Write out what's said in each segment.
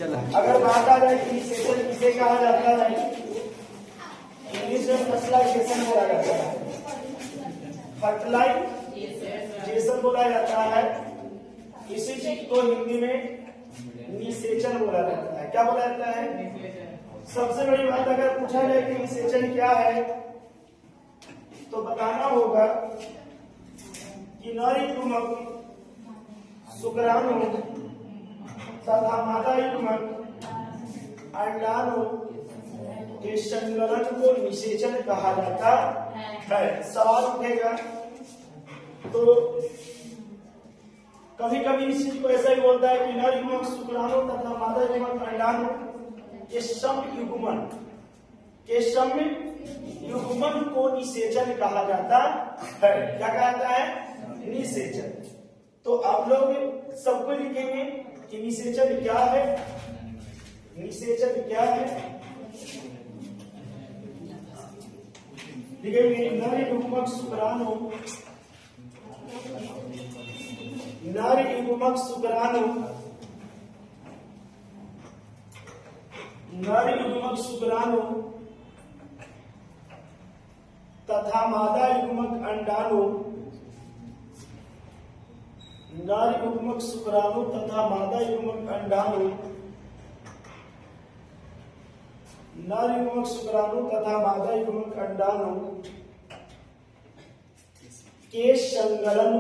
अगर बात आ जाए इनिशिएशन किसे कहा जाता है, इंग्लिश में फर्टिलाइजेशन बोला जाता है, फर्टिलाइजेशन बोला जाता है। इसी चीज को हिंदी में निषेचन बोला जाता है। क्या बोला जाता है? सबसे बड़ी बात अगर पूछा जाए कि निषेचन क्या है तो बताना होगा कि नर युग्मक शुक्राणु तथा मादा युग्मक अंडाणु के संगलन को निषेचन कहा जाता है। सवाल उठेगा तो कभी कभी इस चीज को ऐसा ही बोलता है कि नर युग्मक शुक्राणु तथा मादा युग्मक अंडाणु के समयुग्मन को निषेचन कहा जाता है। क्या कहा जाता है? निषेचन। तो आप लोग सबको लिखेंगे कि निषेचन क्या है। निषेचन क्या है लिखेंगे, नर युग्मक शुक्राणु तथा मादा युग्मक अंडाणु, नर युग्मक शुक्राणु तथा मादा युग्मक अंडाणु, नर युग्मक शुक्राणु तथा मादा युग्मक अंडाणु के संगलन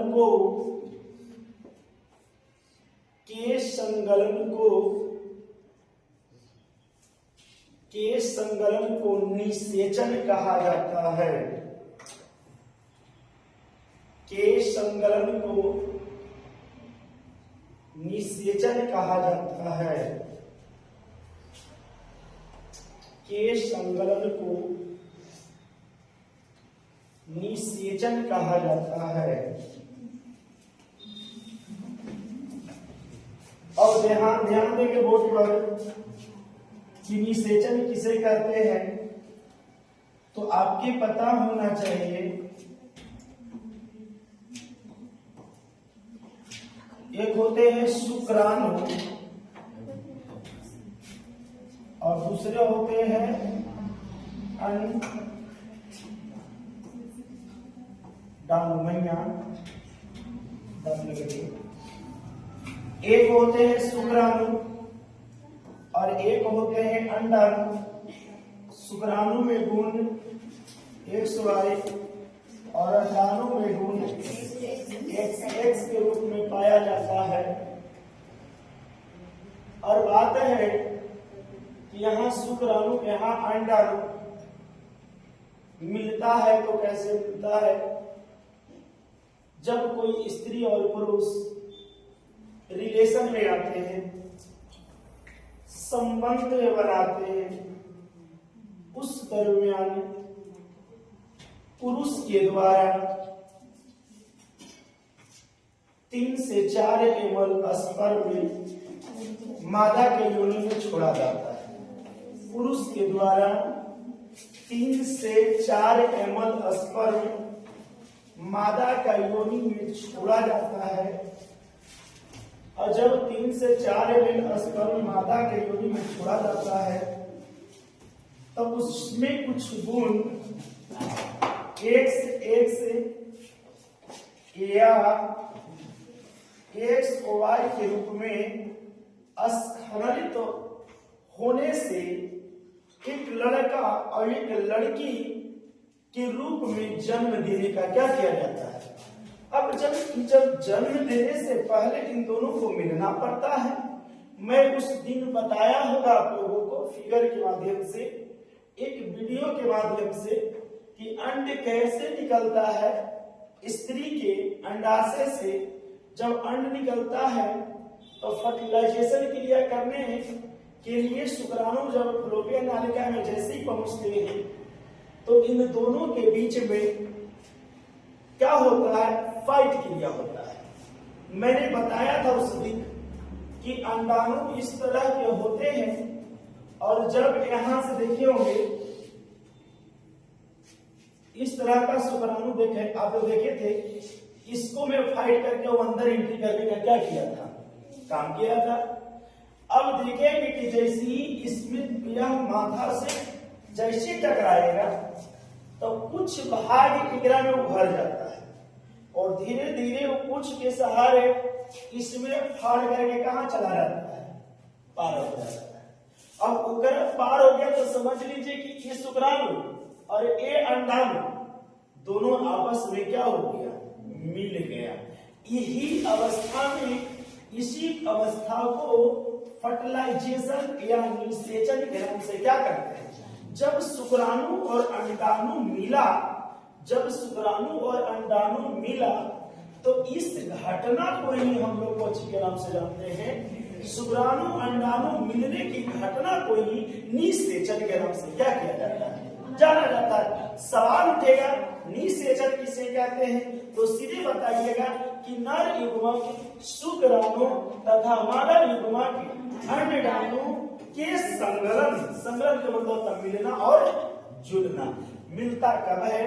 को निषेचन कहा जाता है। के संगलन को निषेचन कहा जाता है। के संगलन को निषेचन कहा जाता है। और ध्यान देंगे बोर्ड पर कि निषेचन किसे कहते हैं तो आपके पता होना चाहिए। एक होते हैं शुक्राणु और दूसरे होते हैं एक होते हैं शुक्राणु और एक होते हैं अंडाणु। शुक्राणु में गुण XY और अंडाणु में गुण XX के रूप में पाया जाता है। और बात है कि यहाँ शुक्राणु यहाँ अंडाणु मिलता है तो कैसे मिलता है? जब कोई स्त्री और पुरुष रिलेशन में आते हैं, संबंध बनाते हैं, उस दरमियान पुरुष के द्वारा 3 से 4 ml स्पर्म मादा के योनि में छोड़ा जाता है। पुरुष के द्वारा 3 से 4 ml स्पर्म मादा का योनि में छोड़ा जाता है। और जब 3 से 4 ml स्पर्म मादा के योनि में छोड़ा जाता है तब उसमें कुछ गुण X या XY के रूप में स्खलित होने से एक लड़का और एक लड़की के रूप में जन्म देने का क्या किया जाता है? अब जब जन्म देने से पहले इन दोनों को मिलना पड़ता है। मैं उस दिन बताया होगा आप लोगों को फिगर के माध्यम से, एक वीडियो के माध्यम से कि अंड कैसे निकलता है। स्त्री के अंडाशय से जब अंड निकलता है तो फर्टिलाइजेशन क्रिया करने के लिए शुक्राणु जब फलोपियन नालिका में जैसे ही पहुंचते हैं तो इन दोनों के बीच में क्या होता है? फाइट क्रिया होता है। मैंने बताया था उस दिन कि अंडाणु इस तरह के होते हैं और जब यहां से देखे होंगे इस तरह का शुक्राणु देखे आप लोग देखे थे, इसको मैं फाइट करके वो अंदर एंट्री करने का क्या किया था? काम किया था। अब देखेंगे कि जैसे ही इसमें यह माथा से जैसे टकराएगा तो कुछ भाग इकरा में उभर जाता है और धीरे धीरे वो कुछ के सहारे इसमें फाड़ करके कहाँ चला जाता है, पार हो जाता है। अब अगर पार हो गया तो समझ लीजिए कि ये शुक्राणु और ये अंडाणु दोनों आपस में क्या हो गया, मिल गया। यही अवस्था में, इसी अवस्था को फर्टिलाइजेशन या निषेचन के नाम से क्या करते हैं। जब शुक्राणु और अंडाणु मिला, जब शुक्राणु और अंडाणु मिला तो इस घटना को ही हम लोग को के नाम से जानते हैं। शुक्राणु अंडाणु मिलने की घटना को ही निषेचन के नाम से क्या किया जाता है, जाना जाता है। सवाल उठेगा निषेचन किसे कहते हैं, तो सीधे बताइएगा कि नर युग्मक शुक्राणु तथा मादा युग्मक अंडाणु के संगलन, संगलन का मतलब था मिलना और जुड़ना। मिलता कब है,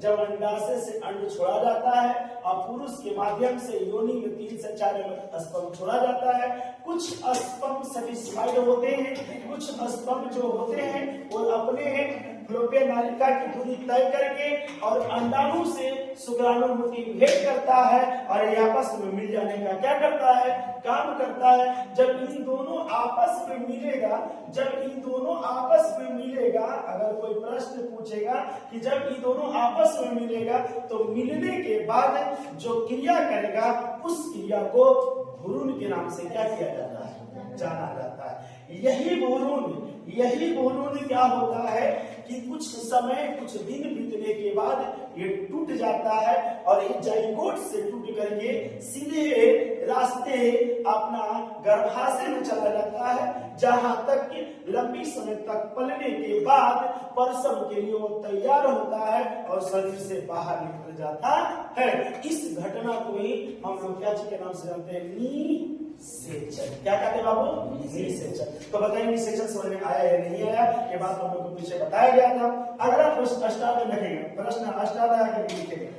जब अंडाशय से अंड छोड़ा जाता है और पुरुष के माध्यम से योनि में 3 से 4 स्पर्म छोड़ा जाता है। कुछ स्पर्म सेटिस्फाइड होते हैं, कुछ स्पर्म जो होते हैं वो अपने फ्लोपियन नालिका की दूरी तय करके और अंडाणु से शुक्राणु मोटिवेट करता है और ये आपस में मिल जाने का क्या करता है, काम करता है। जब इन दोनों आपस में मिलेगा, जब इन दोनों आपस में मिलेगा, अगर कोई प्रश्न पूछेगा कि जब इन दोनों आपस में मिलेगा तो मिलने के बाद जो क्रिया करेगा उस क्रिया को भ्रूण के नाम से क्या किया जाता है, जाना जाता है। यही भ्रूण क्या होता है कि कुछ समय, कुछ दिन बीतने के बाद ये टूट जाता है और ये जाइगोट से टूट करके सीधे रास्ते अपना गर्भाशय में चला जाता है, जहां तक कि लंबी समय तक पलने के बाद प्रसव के लिए वो तैयार होता है और शरीर से बाहर निकल जाता है। इस घटना को ही हम लोग क्या के नाम से जानते हैं, निषेचन। क्या कहते हैं बाबू, निषेचन। तो बताइए निषेचन समझ में आया या नहीं आया, ये बात हम लोग को पीछे बताया गया था। अगला प्रश्न अष्टादश में लिखेंगे, प्रश्न अष्टादश करके लिखेंगे,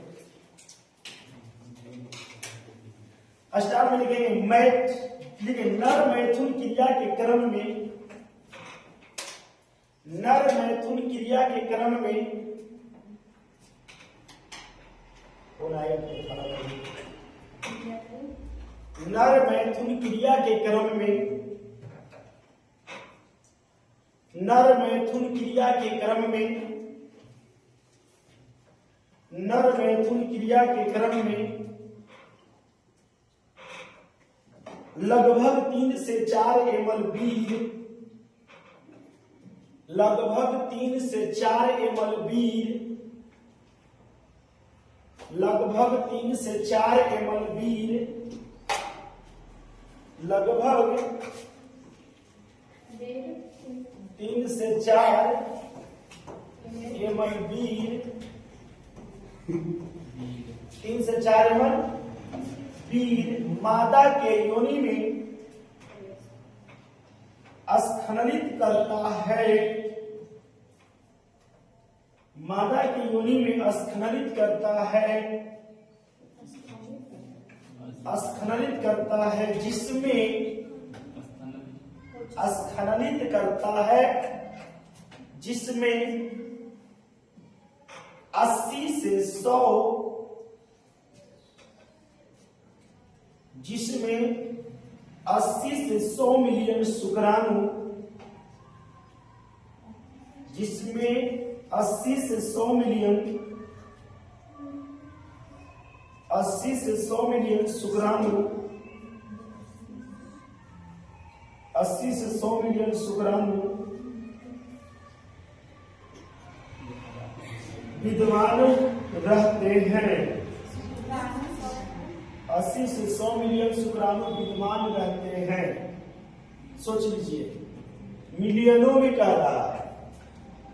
अष्टादश में लिखेंगे लिखेंगे नर मैथुन क्रिया के क्रम में, नर मैथुन क्रिया के क्रम में नर मैथुन क्रिया के क्रम में, नर मैथुन क्रिया के क्रम में, नर मैथुन क्रिया के क्रम में लगभग 3 से 4 ml बीज, लगभग 3 से 4 ml बीज, लगभग 3 से 4 ml बीज, लगभग 3 से 4 ml बीज, 3 से 4 ml बीज मादा के योनि में स्खलित करता है, मादा की योनि में स्खलित करता है, स्खलित करता है, जिसमें स्खलित करता है, जिसमें 80 से 100, जिसमें 80 से 100 मिलियन शुक्राणु, जिसमें 80 से 100 मिलियन, 80 से 100 मिलियन शुक्राणु, 80 से 100 मिलियन शुक्राणु विद्यमान रहते हैं। 80 से 100 मिलियन शुक्राणु विद्यमान रहते हैं। सोच लीजिए, मिलियनों में कह रहा है,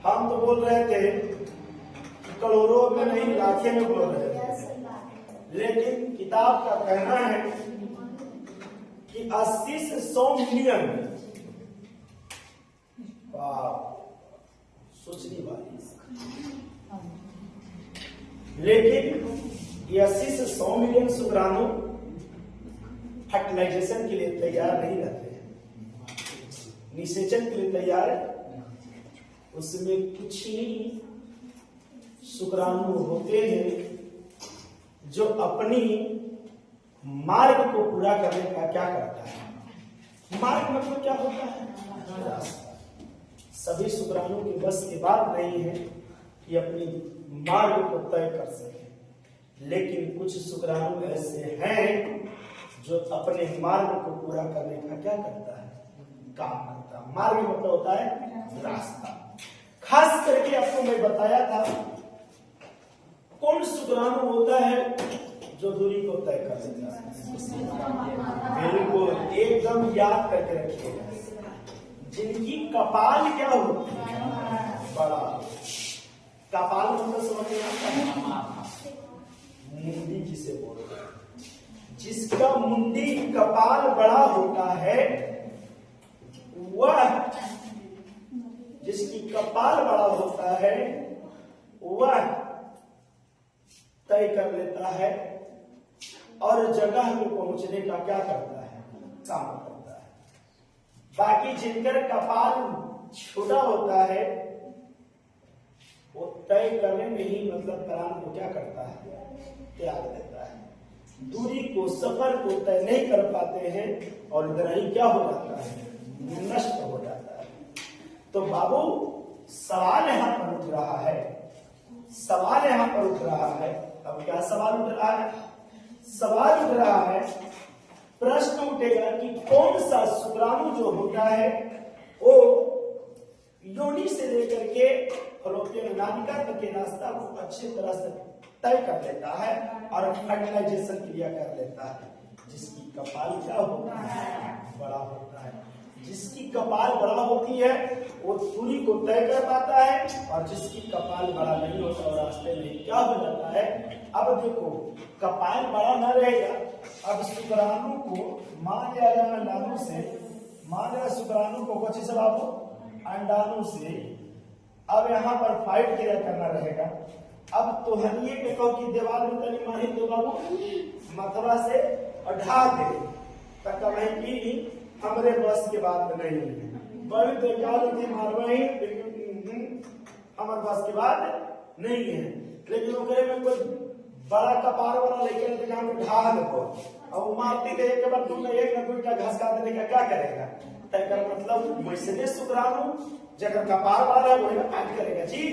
हम तो बोल रहे थे करोड़ों में नहीं, लाखे में बोल रहे थे, लेकिन किताब का कहना है कि 80 से 100 मिलियन। सोचने वाली, लेकिन ये 80 से 100 मिलियन शुक्राणु फर्टिलाइजेशन के लिए तैयार नहीं रहते हैं। निषेचन के लिए तैयार है। उसमें कुछ ही शुक्राणु होते हैं जो अपनी मार्ग को पूरा करने का क्या करता है। मार्ग मतलब क्या होता है? रास्ता। सभी शुक्राणु की बस की बात नहीं है कि अपनी मार्ग को तय कर सके, लेकिन कुछ शुक्राणु ऐसे हैं जो अपने मार्ग को पूरा करने का क्या करता है, काम करता है। मार्ग मतलब होता है रास्ता। खास करके आपको मैं बताया था कौन शुक्राणु होता है जो दूरी को तय कर देता है। बिल्कुल एकदम याद करके रखिएगा। जिनकी कपाल क्या होती है, बड़ा। कपाल मतलब समझ में आता है, मुंडी जिसे बोलते हैं। जिसका मुंडी कपाल बड़ा होता है वह, जिसकी कपाल बड़ा होता है वह तय कर लेता है और जगह में पहुंचने का क्या करता है, काम करता है। बाकी जिनकर कपाल छोटा होता है वो तय करने में ही मतलब प्राण को क्या करता है, त्याग देता है। दूरी को, सफर को तय नहीं कर पाते हैं और इधर ही क्या हो जाता है, नष्ट हो जाता है। तो बाबू सवाल यहां पर उठ रहा है, सवाल यहां पर उठ रहा है। अब क्या सवाल उठ रहा है? सवाल उठ रहा है, प्रश्न उठेगा कि कौन सा शुक्राणु जो होता है वो योनि से लेकर के फलोपियन नालिका तक के रास्ता को अच्छी तरह से तय कर लेता है और फर्टिलाइजेशन क्रिया कर लेता है। जिसकी कपाल क्या होता है, बड़ा होता है। जिसकी कपाल बड़ा होती है वो दूरी को तय कर पाता है और जिसकी कपाल बड़ा नहीं होता और रास्ते में क्या हो जाता है। अब देखो कपाल बड़ा न रहेगा। अब शुक्राणु को मान लिया जाए अंडाणु से, मान लिया शुक्राणु को कुछ से बाबू अंडाणु से। अब यहाँ पर फाइट क्रिया करना रहेगा। अब तो हनिए के कहो कि दीवार में तनी माही तो बाबू मथुरा से और ढा दे तक की हमरे बस के बात नहीं है। बड़ी तो क्या होती मारवाही हमारे बस की बात नहीं है। लेकिन वो में कोई बड़ा कपार वाला लेके ढा देखो और मारती थे एक बार तुमने एक न दुईटा घसका देने का क्या करेगा। तय मतलब वैसे शुक्राणु जगह कपार वाला है वही ना फाइट करेगा जी,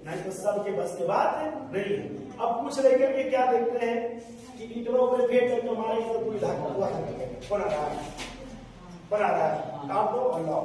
नहीं तो सबके बस के बात नहीं है। अब कुछ लेकर के क्या देखते हैं कि ईटों पर फेंक करके मारे तो कोई धागा बना रहा है, काटो और लाओ।